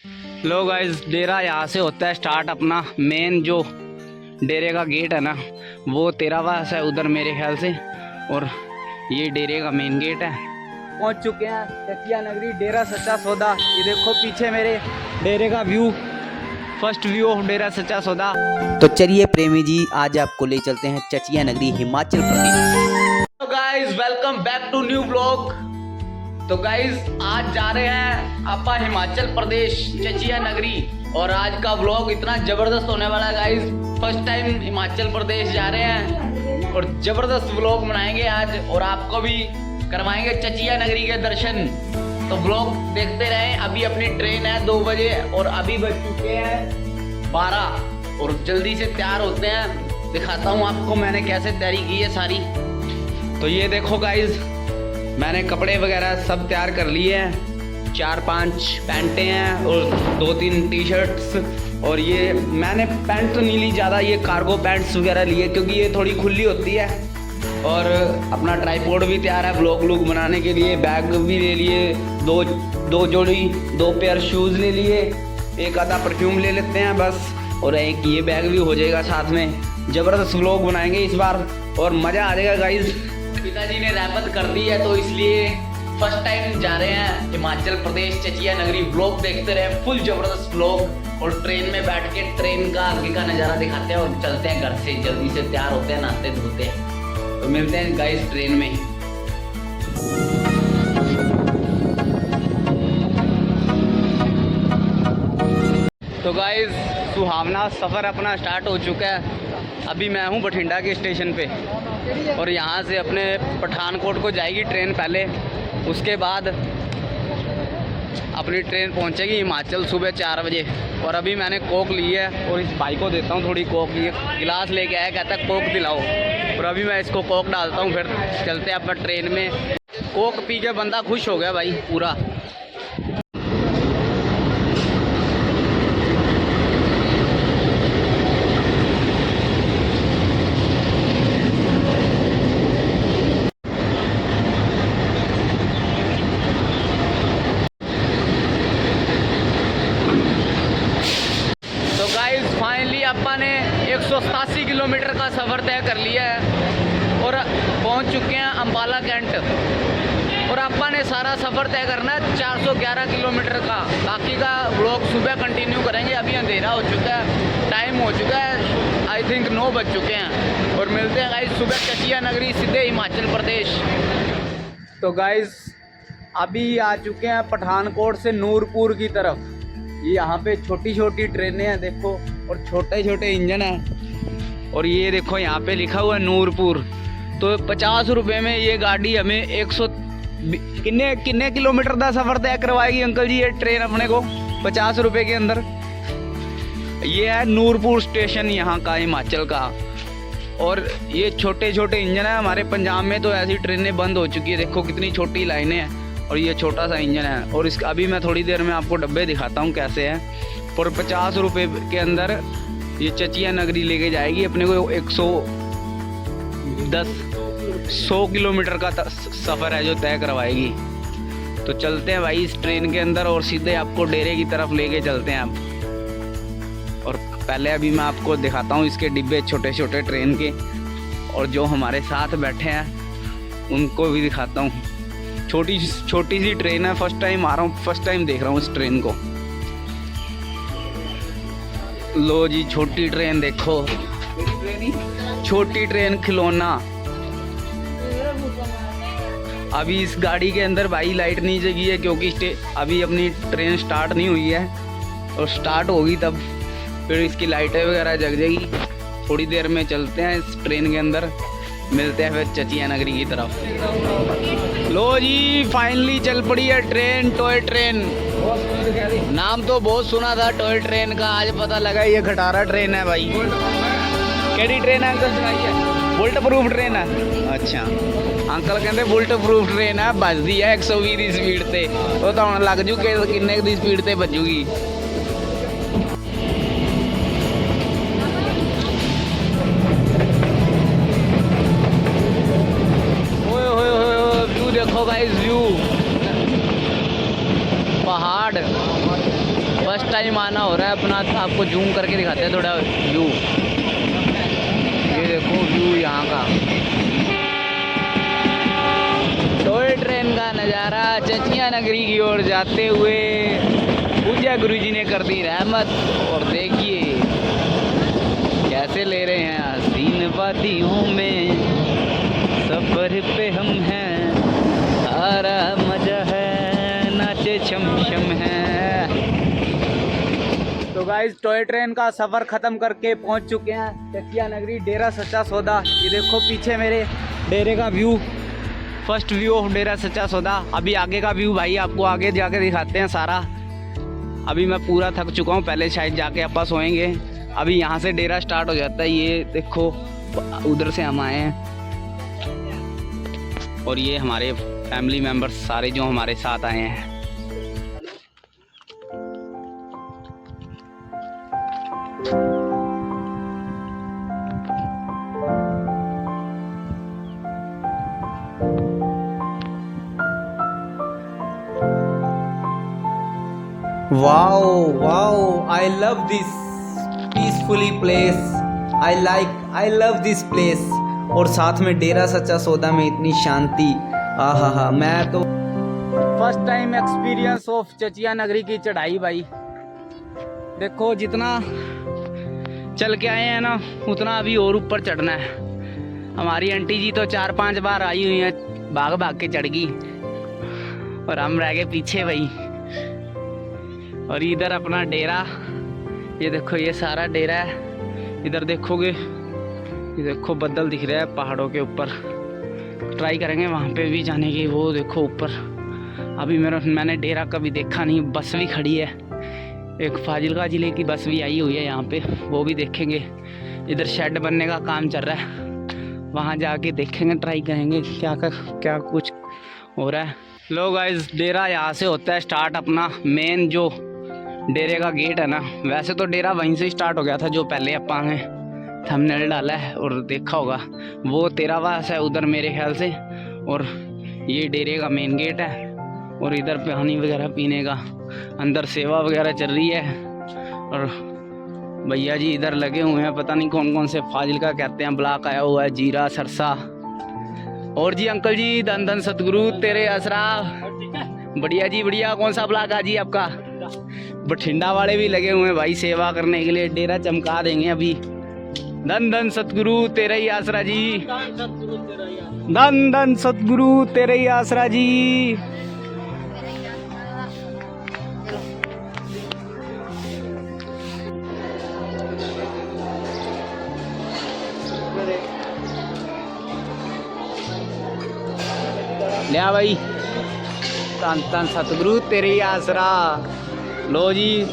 लो guys, डेरा यहाँ से होता है स्टार्ट। अपना मेन जो डेरे का गेट है ना, वो तेरावास है उधर मेरे ख्याल से, और ये डेरे का मेन गेट है। पहुँच चुके हैं चचिया नगरी, डेरा सच्चा सौदा। ये देखो पीछे मेरे डेरे का व्यू, फर्स्ट व्यू ऑफ डेरा सच्चा सौदा। तो चलिए प्रेमी जी, आज आपको ले चलते हैं चचिया नगरी, हिमाचल प्रदेश। तो guys, welcome back to new blog. तो गाइस, आज जा रहे हैं आपा हिमाचल प्रदेश चचिया नगरी, और आज का ब्लॉग इतना जबरदस्त होने वाला है guys. First time Himachal Pradesh जा रहे हैं और जबरदस्त ब्लॉग बनाएंगे आज, और आपको भी करवाएंगे चचिया नगरी के दर्शन। तो ब्लॉग देखते रहें। अभी अपनी ट्रेन है 2 बजे और अभी बज चुके हैं 12, और जल्दी से तैयार होते हैं। दिखाता हूँ आपको मैंने कैसे तैयारी की है सारी। तो ये देखो गाइस, मैंने कपड़े वगैरह सब तैयार कर लिए हैं। 4-5 पैंटें हैं और 2-3 टी शर्ट्स, और ये मैंने पैंट तो नहीं ली ज़्यादा, ये कार्गो पैंट्स वगैरह लिए क्योंकि ये थोड़ी खुली होती है। और अपना ट्राइपॉड भी तैयार है ब्लॉग व्लॉग बनाने के लिए। बैग भी ले लिए, दो जोड़ी 2 पेयर शूज़ ले लिए, एक आधा परफ्यूम ले लेते हैं बस, और एक ये बैग भी हो जाएगा साथ में। ज़बरदस्त व्लॉग बनाएंगे इस बार और मज़ा आ जाएगा गाइस। पिताजी ने रैपत कर दी है तो इसलिए फर्स्ट टाइम जा रहे हैं हिमाचल प्रदेश चचिया नगरी। ब्लॉग देखते रहे, फुल जबरदस्त ब्लॉग, और ट्रेन में बैठ के ट्रेन का आगे का नज़ारा दिखाते हैं और चलते हैं घर से। जल्दी से तैयार होते हैं, नहाते धोते हैं। तो मिलते हैं गाइस ट्रेन में। तो गाइस, सुहावना सफ़र अपना स्टार्ट हो चुका है। अभी मैं हूँ बठिंडा के स्टेशन पे, और यहाँ से अपने पठानकोट को जाएगी ट्रेन पहले, उसके बाद अपनी ट्रेन पहुँचेगी हिमाचल सुबह 4 बजे। और अभी मैंने कोक ली है, और इस भाई को देता हूँ थोड़ी कोक। ये गिलास लेके आया, कहता है कोक दिलाओ, और अभी मैं इसको कोक डालता हूँ, फिर चलते हैं अपना ट्रेन में। कोक पी के बंदा खुश हो गया भाई पूरा। फाइनली अपा ने 187 किलोमीटर का सफ़र तय कर लिया है और पहुंच चुके हैं अम्बाला कैंट। और अपा ने सारा सफ़र तय करना है 411 किलोमीटर का। बाकी का ब्लॉग सुबह कंटिन्यू करेंगे। अभी अंधेरा हो चुका है, टाइम हो चुका है, आई थिंक 9 बज चुके हैं। और मिलते हैं गाइस सुबह चचिया नगरी, सीधे हिमाचल प्रदेश। तो गाइस, अभी आ चुके हैं पठानकोट से नूरपुर की तरफ। ये यहाँ पे छोटी छोटी ट्रेनें हैं देखो, और छोटे छोटे इंजन हैं। और ये देखो यहाँ पे लिखा हुआ है नूरपुर। तो 50 रुपये में ये गाड़ी हमें 100 किन्ने किलोमीटर का सफ़र तय करवाएगी अंकल जी ये ट्रेन अपने को 50 रुपये के अंदर। ये है नूरपुर स्टेशन यहाँ का, हिमाचल का। और ये छोटे छोटे इंजन है। हमारे पंजाब में तो ऐसी ट्रेनें बंद हो चुकी है, देखो कितनी छोटी लाइनें हैं, और ये छोटा सा इंजन है। और इसका अभी मैं थोड़ी देर में आपको डब्बे दिखाता हूँ कैसे है। और 50 रुपये के अंदर ये चचिया नगरी लेके जाएगी अपने को। 100 किलोमीटर का सफ़र है जो तय करवाएगी। तो चलते हैं भाई इस ट्रेन के अंदर, और सीधे आपको डेरे की तरफ लेके चलते हैं अब। और पहले अभी मैं आपको दिखाता हूँ इसके डिब्बे छोटे छोटे ट्रेन के, और जो हमारे साथ बैठे हैं उनको भी दिखाता हूँ। छोटी सी ट्रेन है, फर्स्ट टाइम आ रहा हूँ, फर्स्ट टाइम देख रहा हूँ इस ट्रेन को। लो जी, छोटी ट्रेन देखो, छोटी ट्रेन खिलौना। अभी इस गाड़ी के अंदर भाई लाइट नहीं जगी है क्योंकि अभी अपनी ट्रेन स्टार्ट नहीं हुई है, और स्टार्ट होगी तब फिर इसकी लाइटें वगैरह जग जाएगी। थोड़ी देर में चलते हैं इस ट्रेन के अंदर, मिलते हैं फिर चचिया नगरी की तरफ। लो जी, फाइनली चल पड़ी है ट्रेन, टॉय ट्रेन। नाम तो बहुत सुना था टॉय ट्रेन का, आज पता लगा ये खटारा ट्रेन है भाई। केड़ी ट्रेन है अंकल सुनाइए? बुलेट प्रूफ ट्रेन है। अच्छा अंकल कहते बुलेट प्रूफ ट्रेन है, बजदी है 120 की स्पीड से। वो तो हम लग जू किन्ने की स्पीड से बजूगी। देखो गाइस व्यू, पहाड़ फर्स्ट टाइम आना हो रहा है अपना, तो आपको जूम करके दिखाते हैं थोड़ा व्यू। ये देखो व्यू यहाँ का, टॉय ट्रेन का नज़ारा चचिया नगरी की ओर जाते हुए पूजा गुरुजी ने कर दी रहमत। और देखिए कैसे ले रहे हैं हसीन वादियों में, सफर पे हम हैं, सारा मजा है, नाचे छम छम है। तो गाइस टॉय ट्रेन का सफ़र ख़त्म करके पहुंच चुके हैं चचिया नगरी, डेरा सच्चा सौदा। ये देखो पीछे मेरे डेरे का व्यू, फर्स्ट व्यू ऑफ डेरा सच्चा सौदा। अभी आगे का व्यू भाई आपको आगे जाके दिखाते हैं सारा। अभी मैं पूरा थक चुका हूँ, पहले शायद जाके अपा सोएंगे। अभी यहाँ से डेरा स्टार्ट हो जाता है। ये देखो उधर से हम आए हैं और ये हमारे फैमिली मेम्बर्स सारे जो हमारे साथ आए हैं। Wow, wow, I love this peacefully place. I love this place. और साथ में डेरा सच्चा सौदा में इतनी शांति, आहा, मैं तो फर्स्ट टाइम एक्सपीरियंस ऑफ चचिया नगरी की चढ़ाई भाई। देखो जितना चल के आए हैं ना, उतना अभी और ऊपर चढ़ना है। हमारी आंटी जी तो 4-5 बार आई हुई हैं, भाग भाग के चढ़ गई और हम रह गए पीछे भाई। और इधर अपना डेरा, ये देखो ये सारा डेरा है। इधर देखोगे, ये देखो बादल दिख रहा है पहाड़ों के ऊपर। ट्राई करेंगे वहाँ पे भी जाने की। वो देखो ऊपर, अभी मैंने डेरा कभी देखा नहीं। बस भी खड़ी है, एक फाजिलका ज़िले की बस भी आई हुई है यहाँ पे, वो भी देखेंगे। इधर शेड बनने का काम चल रहा है, वहाँ जाके देखेंगे, ट्राई करेंगे क्या कुछ हो रहा है। लो गाइस, डेरा यहाँ से होता है स्टार्ट अपना मेन जो डेरे का गेट है ना। वैसे तो डेरा वहीं से स्टार्ट हो गया था, जो पहले अपन ने थंबनेल डाला है और देखा होगा, वो तेरावास है उधर मेरे ख्याल से। और ये डेरे का मेन गेट है और इधर पानी वगैरह पीने का, अंदर सेवा वगैरह चल रही है। और भैया जी इधर लगे हुए हैं, पता नहीं कौन कौन से फाजिलका कहते हैं ब्लॉक आया हुआ है, जीरा सरसा। और जी अंकल जी, धन धन सतगुरु तेरे असरा। बढ़िया जी बढ़िया। कौन सा ब्लॉक है जी आपका? बठिंडा वाले भी लगे हुए हैं भाई सेवा करने के लिए, डेरा चमका देंगे अभी। धन धन सतगुरु तेरा ही आसरा जी, धन धन सतगुरु तेरा ही आसरा जी। लिया भाई, धन धन सतगुरु तेरे ही आसरा। लो जी,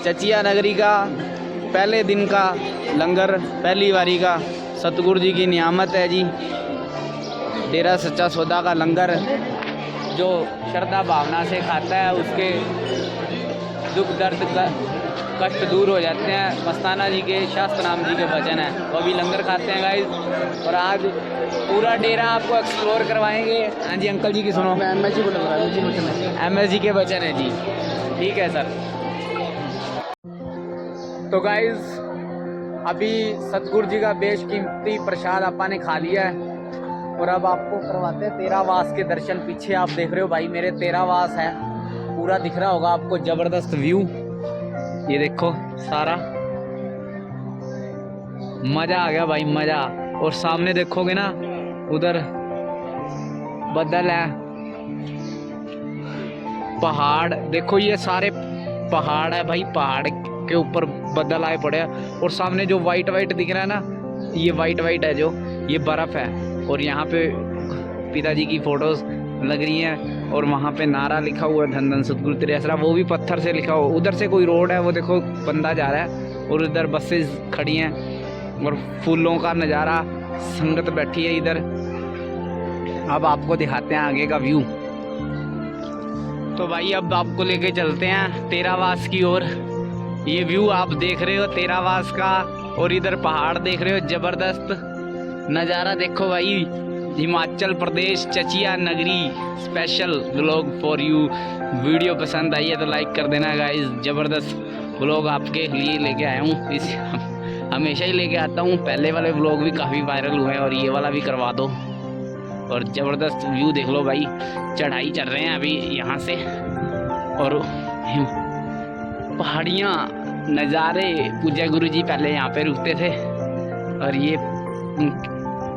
चचिया नगरी का पहले दिन का लंगर, पहली बारी का सतगुरु जी की नियामत है जी। डेरा सच्चा सौदा का लंगर जो श्रद्धा भावना से खाता है, उसके दुख दर्द कष्ट दूर हो जाते हैं। मस्ताना जी के शास्त्र नाम जी के वचन है, वो अभी लंगर खाते हैं गाइस। और आज पूरा डेरा आपको एक्सप्लोर करवाएंगे। हाँ जी अंकल जी की सुनो। MS जी बोल रहा है, MS जी के वचन है जी। ठीक है सर। तो गाइस अभी सतगुरु जी का बेशकीमती प्रसाद आपा ने खा लिया है और अब आपको करवाते हैं तेरावास के दर्शन। पीछे आप देख रहे हो भाई मेरे तेरावास है, पूरा दिख रहा होगा आपको, जबरदस्त व्यू। ये देखो सारा मजा आ गया भाई, मजा। और सामने देखोगे ना, उधर बादल है, पहाड़ देखो, ये सारे पहाड़ है भाई, पहाड़ के ऊपर बादल आए पड़े हैं। और सामने जो वाइट दिख रहा है ना, ये वाइट है जो, ये बर्फ़ है। और यहाँ पे पिताजी की फ़ोटोज़ लग रही हैं और वहाँ पे नारा लिखा हुआ है, धन धन सतगुरु तेरे आसरा, वो भी पत्थर से लिखा हुआ। उधर से कोई रोड है, वो देखो बंदा जा रहा है और उधर बसेस खड़ी हैं और फूलों का नज़ारा, संगत बैठी है इधर। अब आपको दिखाते हैं आगे का व्यू। तो भाई अब आपको लेके चलते हैं तेरावास की ओर। ये व्यू आप देख रहे हो तेरावास का, और इधर पहाड़ देख रहे हो, ज़बरदस्त नज़ारा देखो भाई। हिमाचल प्रदेश चचिया नगरी special vlog for you. Video पसंद आई है तो लाइक कर देना गाइस। ज़बरदस्त व्लॉग आपके लिए लेके आया हूँ। इस हमेशा ही लेके आता हूँ। पहले वाले व्लॉग भी काफ़ी वायरल हुए हैं और ये वाला भी करवा दो। और ज़बरदस्त व्यू देख लो भाई। चढ़ाई चढ़ रहे हैं अभी यहाँ से और पहाड़ियाँ नज़ारे। पूजा गुरु जी पहले यहाँ पे रुकते थे और ये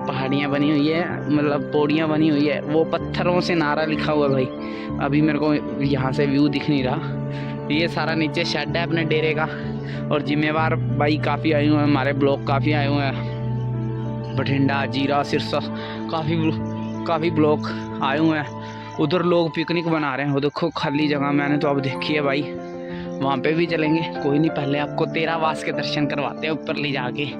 पहाड़ियाँ बनी हुई है, मतलब पौड़ियाँ बनी हुई है। वो पत्थरों से नारा लिखा हुआ भाई। अभी मेरे को यहाँ से व्यू दिख नहीं रहा। ये सारा नीचे शेड है अपने डेरे का। और जिम्मेवार भाई काफ़ी आए हुए हैं, हमारे ब्लॉग काफ़ी आए हुए हैं। बठिंडा, जीरा, सिरसा काफ़ी ब्लॉग आए हुए हैं। उधर लोग पिकनिक बना रहे हैं। वो देखो खाली जगह मैंने तो अब देखी है भाई। वहाँ पे भी चलेंगे, कोई नहीं। पहले आपको तेरावास के दर्शन करवाते हैं ऊपर ले जाके।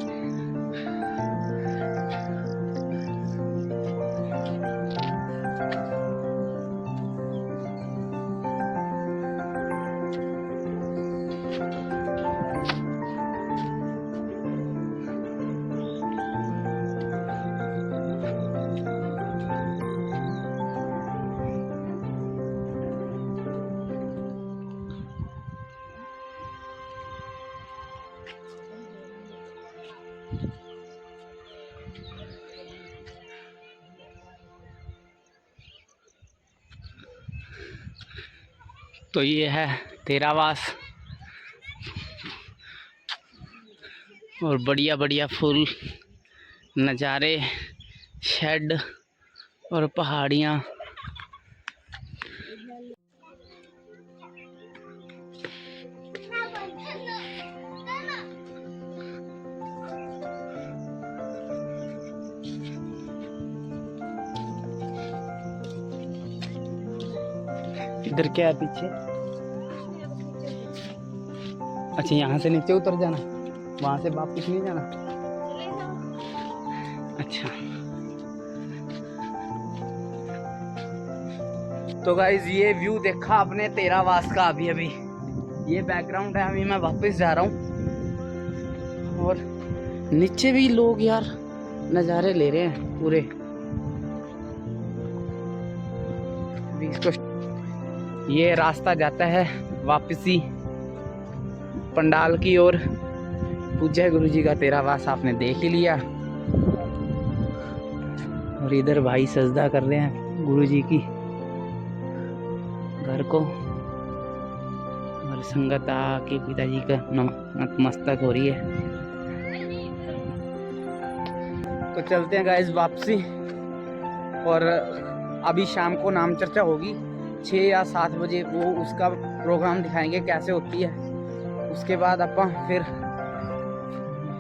तो ये है तेरावास और बढ़िया बढ़िया फूल नज़ारे, शेड और पहाड़ियाँ। इधर क्या है पीछे? अच्छा, यहाँ से नीचे उतर जाना, वहाँ से वापस नहीं जाना। अच्छा, तो गाइज ये व्यू देखा आपने तेरावास का। अभी ये बैकग्राउंड है। अभी मैं वापस जा रहा हूँ और नीचे भी लोग यार नज़ारे ले रहे हैं पूरे। ये रास्ता जाता है वापसी पंडाल की ओर। पूज्य गुरु जी का तेरावास आपने देख ही लिया। और इधर भाई सजदा कर रहे हैं गुरु जी की घर को। और संगत आके पिताजी का नतमस्तक हो रही है। तो चलते हैं गाइस वापसी। और अभी शाम को नाम चर्चा होगी 6 या 7 बजे। वो उसका प्रोग्राम दिखाएंगे कैसे होती है। उसके बाद अपन फिर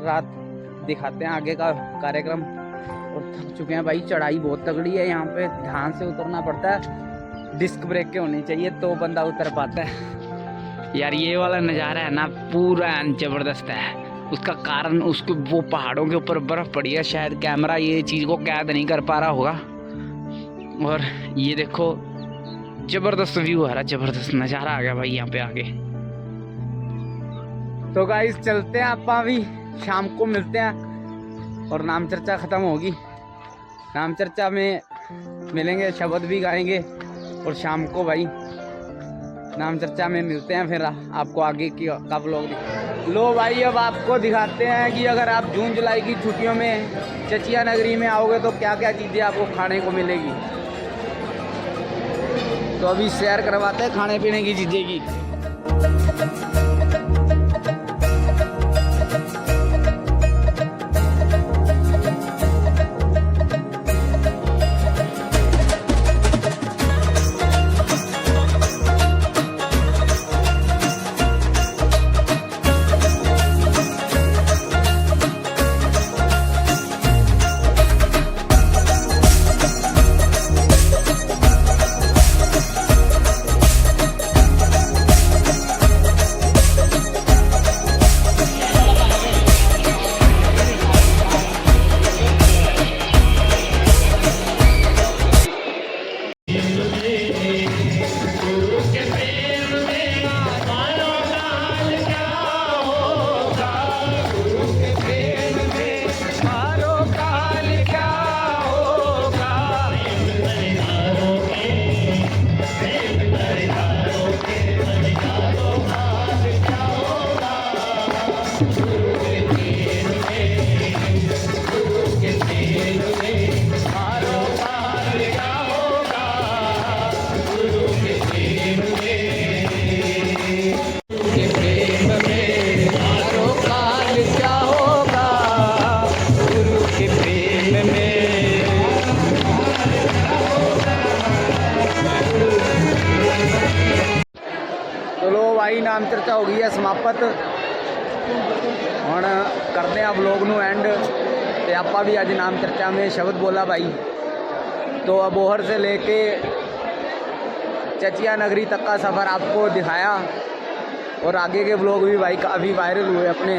रात दिखाते हैं आगे का कार्यक्रम। और थक चुके हैं भाई, चढ़ाई बहुत तगड़ी है। यहाँ पे ध्यान से उतरना पड़ता है। डिस्क ब्रेक के होनी चाहिए तो बंदा उतर पाता है। यार ये वाला नज़ारा है ना, पूरा ज़बरदस्त है। उसका कारण उसको वो पहाड़ों के ऊपर बर्फ़ पड़ी है। शायद कैमरा ये चीज़ को कैद नहीं कर पा रहा होगा। और ये देखो ज़बरदस्त व्यू आ रहा, ज़बरदस्त नज़ारा आ गया भाई यहाँ पे आके। तो गाइस चलते हैं, आप भी शाम को मिलते हैं। और नाम चर्चा ख़त्म होगी। नाम चर्चा में मिलेंगे, शब्द भी गाएंगे। और शाम को भाई नाम चर्चा में मिलते हैं। फिर आपको आगे की का व्लॉग दिखा। लो भाई अब आपको दिखाते हैं कि अगर आप जून जुलाई की छुट्टियों में चचिया नगरी में आओगे तो क्या क्या चीज़ें आपको खाने को मिलेगी। तो अभी शेयर करवाते हैं खाने पीने की चीज़ें की। नाम चर्चा हो गई है समाप्त। ਹੁਣ ਕਰਦੇ ਆ ਵਲੋਗ ਨੂੰ ਐਂਡ ਤੇ ਆਪਾਂ ਵੀ ਅੱਜ ਨਾਮ ਚਰਚਾ में शब्द बोला भाई। तो अबोहर से लेके चचिया नगरी तक का सफ़र आपको दिखाया और आगे के ब्लॉग भी भाई काफ़ी वायरल हुए अपने।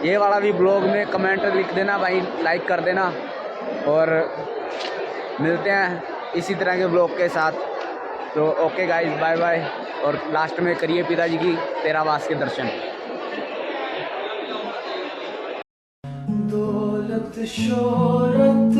ये वाला भी ब्लॉग में कमेंट लिख देना भाई, लाइक कर देना और मिलते हैं इसी तरह के ब्लॉग के साथ। तो ओके गाइस, बाय बाय। और लास्ट में करिए पिताजी की तेरावास के दर्शन। दौलत शोहरत